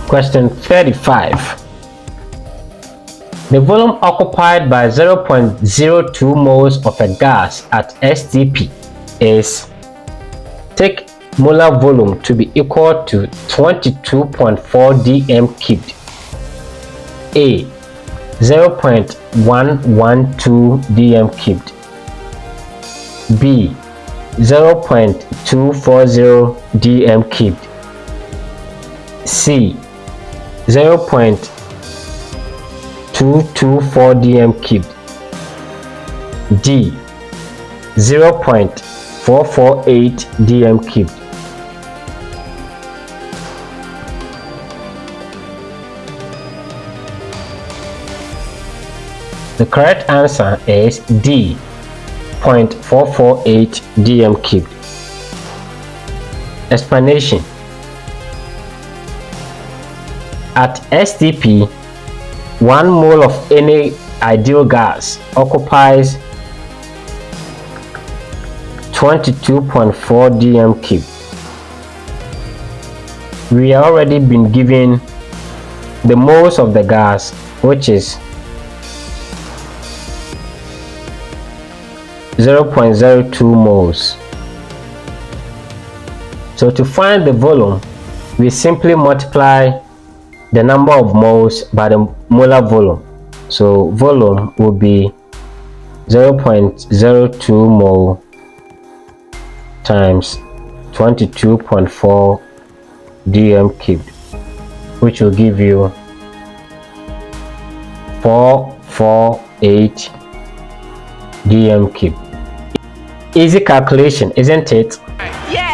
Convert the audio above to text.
Question 35. The volume occupied by 0.02 moles of a gas at STP is, take molar volume to be equal to 22.4 dm cubed. A. 0.112 dm cubed. B. 0.240 dm cubed. C. 0.224 dm cubed. D. 0.448 dm cubed. The correct answer is D. 0.448 dm cubed. Explanation. At STP, 1 mole of any ideal gas occupies 22.4 dm cubed. We have already been given the moles of the gas, which is 0.02 moles. So to find the volume, we simply multiply the number of moles by the molar volume. So volume will be 0.02 mole times 22.4 dm cubed, which will give you 448 dm cubed. Easy calculation, isn't it? Yeah.